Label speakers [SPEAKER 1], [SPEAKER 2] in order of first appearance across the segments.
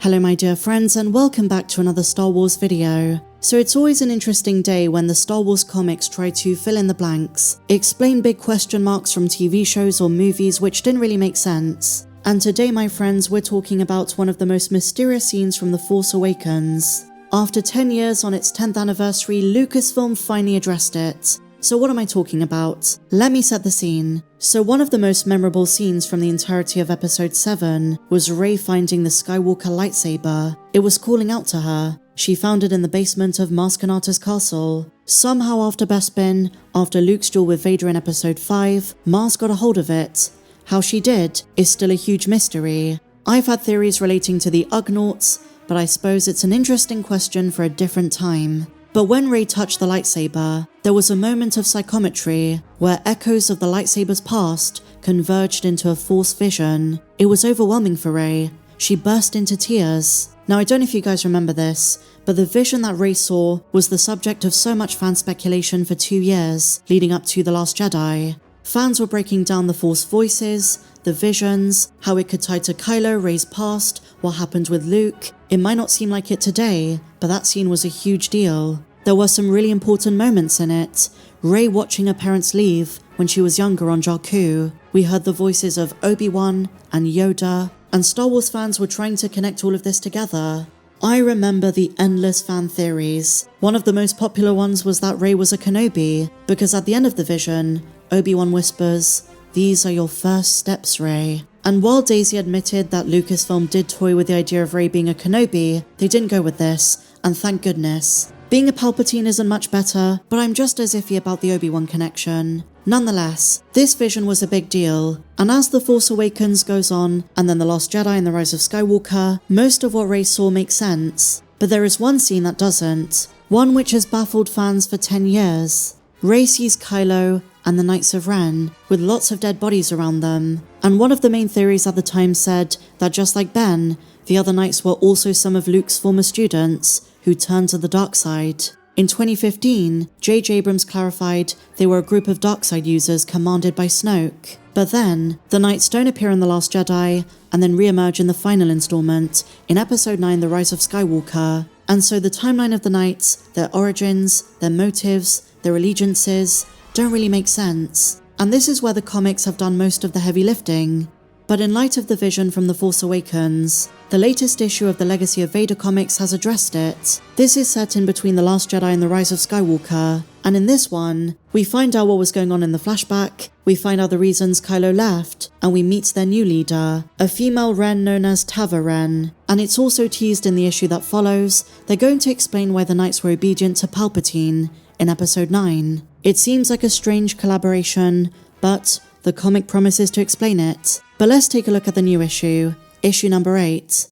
[SPEAKER 1] Hello my dear friends and welcome back to another Star Wars video. So it's always an interesting day when the Star Wars comics try to fill in the blanks, explain big question marks from TV shows or movies which didn't really make sense. And today my friends, we're talking about one of the most mysterious scenes from The Force Awakens. After 10 years on its 10th anniversary, Lucasfilm finally addressed it. So what am I talking about? Let me set the scene. So one of the most memorable scenes from the entirety of Episode VII was Rey finding the Skywalker lightsaber. It was calling out to her. She found it in the basement of Maz Kanata's castle. Somehow after Bespin, after Luke's duel with Vader in Episode V, Maz got a hold of it. How she did is still a huge mystery. I've had theories relating to the Ugnaughts, but I suppose it's an interesting question for a different time. But when Rey touched the lightsaber, there was a moment of psychometry where echoes of the lightsaber's past converged into a Force vision. It was overwhelming for Rey. She burst into tears. Now I don't know if you guys remember this, but the vision that Rey saw was the subject of so much fan speculation for 2 years, leading up to The Last Jedi. Fans were breaking down the Force voices, the visions, how it could tie to Kylo, Rey's past, what happened with Luke. It might not seem like it today, but that scene was a huge deal. There were some really important moments in it. Rey watching her parents leave when she was younger on Jakku. We heard the voices of Obi-Wan and Yoda, and Star Wars fans were trying to connect all of this together. I remember the endless fan theories. One of the most popular ones was that Rey was a Kenobi, because at the end of the vision, Obi-Wan whispers, "These are your first steps, Rey." And while Daisy admitted that Lucasfilm did toy with the idea of Rey being a Kenobi, they didn't go with this, and thank goodness. Being a Palpatine isn't much better, but I'm just as iffy about the Obi-Wan connection. Nonetheless, this vision was a big deal, and as The Force Awakens goes on, and then The Last Jedi and The Rise of Skywalker, most of what Rey saw makes sense. But there is one scene that doesn't, one which has baffled fans for 10 years. Rey sees Kylo and the Knights of Ren, with lots of dead bodies around them, and one of the main theories at the time said that just like Ben, the other Knights were also some of Luke's former students who turned to the dark side. In 2015, J.J. Abrams clarified they were a group of dark side users commanded by Snoke. But then, the Knights don't appear in The Last Jedi, and then re-emerge in the final installment, in Episode 9, The Rise of Skywalker. And so the timeline of the Knights, their origins, their motives, their allegiances, don't really make sense. And this is where the comics have done most of the heavy lifting. But in light of the vision from The Force Awakens, the latest issue of the Legacy of Vader comics has addressed it. This is set in between The Last Jedi and The Rise of Skywalker, and in this one, we find out what was going on in the flashback, we find out the reasons Kylo left, and we meet their new leader, a female Ren known as Tava Ren. And it's also teased in the issue that follows, they're going to explain why the Knights were obedient to Palpatine in Episode 9. It seems like a strange collaboration, but the comic promises to explain it. But let's take a look at the new issue, issue number 8.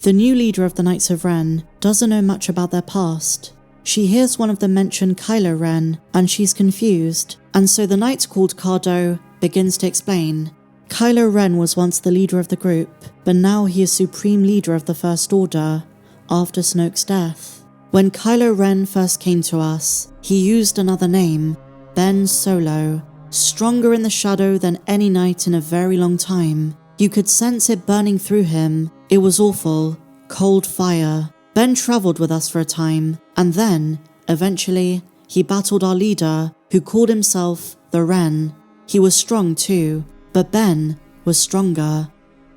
[SPEAKER 1] The new leader of the Knights of Ren doesn't know much about their past. She hears one of them mention Kylo Ren, and she's confused. And so the knight called Cardo begins to explain. Kylo Ren was once the leader of the group, but now he is supreme leader of the First Order, after Snoke's death. When Kylo Ren first came to us, he used another name, Ben Solo. Stronger in the shadow than any knight in a very long time. You could sense it burning through him. It was awful. Cold fire. Ben traveled with us for a time, and then, eventually, he battled our leader, who called himself the Ren. He was strong too, but Ben was stronger.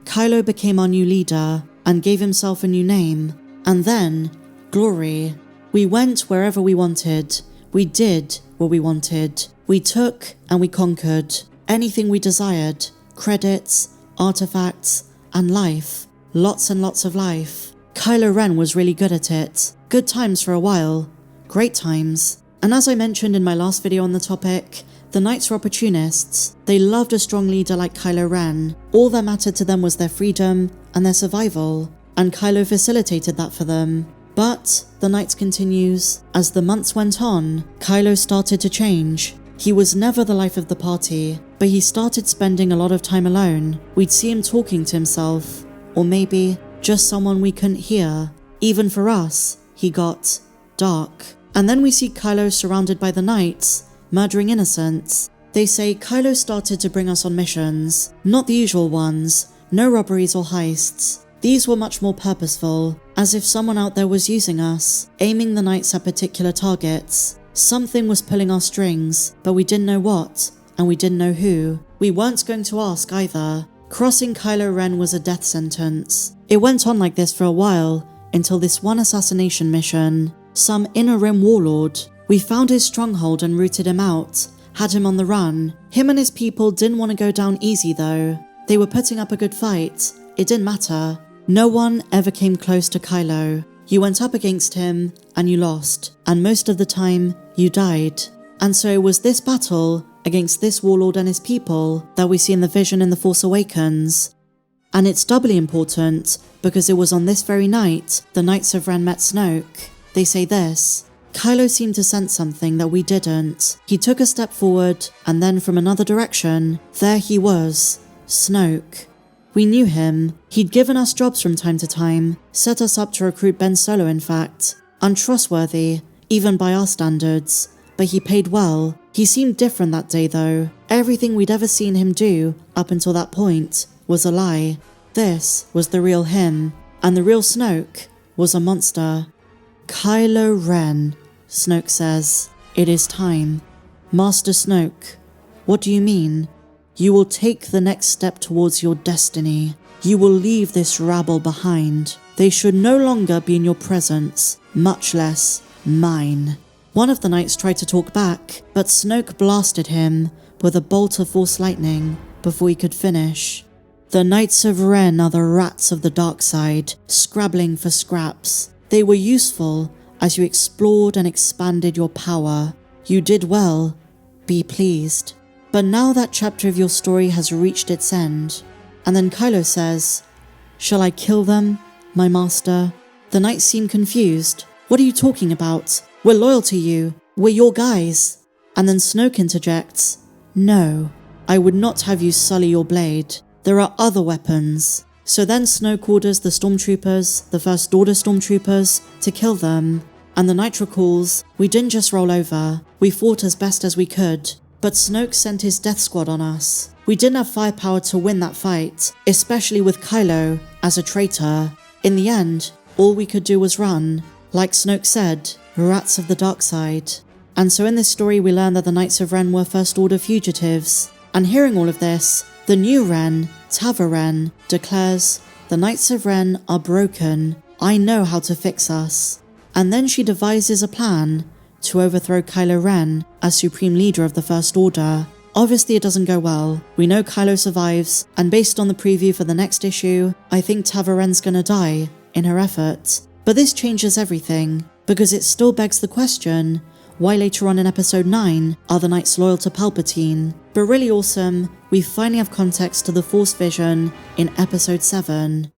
[SPEAKER 1] Kylo became our new leader, and gave himself a new name. And then, glory. We went wherever we wanted. We did what we wanted. We took and we conquered anything we desired, credits, artifacts, and life. Lots and lots of life. Kylo Ren was really good at it. Good times for a while. Great times. And as I mentioned in my last video on the topic, the Knights were opportunists. They loved a strong leader like Kylo Ren. All that mattered to them was their freedom and their survival. And Kylo facilitated that for them. But, the Knights continues, as the months went on, Kylo started to change. He was never the life of the party, but he started spending a lot of time alone. We'd see him talking to himself, or maybe just someone we couldn't hear. Even for us, he got dark. And then we see Kylo surrounded by the Knights, murdering innocents. They say Kylo started to bring us on missions, not the usual ones, no robberies or heists, These were much more purposeful, as if someone out there was using us, aiming the knights at particular targets. Something was pulling our strings, but we didn't know what, and we didn't know who. We weren't going to ask either. Crossing Kylo Ren was a death sentence. It went on like this for a while, until this one assassination mission. Some inner rim warlord. We found his stronghold and rooted him out, had him on the run. Him and his people didn't want to go down easy though. They were putting up a good fight. It didn't matter. No one ever came close to Kylo. You went up against him and you lost, and most of the time you died. And so it was this battle against this warlord and his people that we see in the vision in The Force Awakens. And it's doubly important because it was on this very night the Knights of Ren met Snoke. They say this: Kylo seemed to sense something that we didn't. He took a step forward, and then from another direction, there he was, Snoke. We knew him. He'd given us jobs from time to time, set us up to recruit Ben Solo in fact. Untrustworthy, even by our standards, but he paid well. He seemed different that day though. Everything we'd ever seen him do up until that point was a lie. This was the real him, and the real Snoke was a monster. Kylo Ren, Snoke says. It is time. Master Snoke, what do you mean? You will take the next step towards your destiny. You will leave this rabble behind. They should no longer be in your presence, much less mine. One of the knights tried to talk back, but Snoke blasted him with a bolt of force lightning before he could finish. The Knights of Ren are the rats of the dark side, scrabbling for scraps. They were useful as you explored and expanded your power. You did well. Be pleased. But now that chapter of your story has reached its end. And then Kylo says, Shall I kill them, my master? The knights seem confused. What are you talking about? We're loyal to you. We're your guys. And then Snoke interjects, No, I would not have you sully your blade. There are other weapons. So then Snoke orders the stormtroopers, the First Order stormtroopers, to kill them. And the knight recalls, We didn't just roll over. We fought as best as we could. But Snoke sent his death squad on us. We didn't have firepower to win that fight, especially with Kylo as a traitor. In the end, all we could do was run. Like Snoke said, rats of the dark side. And so in this story we learn that the Knights of Ren were First Order fugitives. And hearing all of this, the new Ren, Tava Ren, declares, The Knights of Ren are broken. I know how to fix us. And then she devises a plan to overthrow Kylo Ren as Supreme Leader of the First Order. Obviously it doesn't go well. We know Kylo survives, and based on the preview for the next issue, I think Tava Ren's gonna die in her effort. But this changes everything, because it still begs the question, why later on in Episode 9 are the Knights loyal to Palpatine? But really awesome, we finally have context to the Force vision in Episode 7.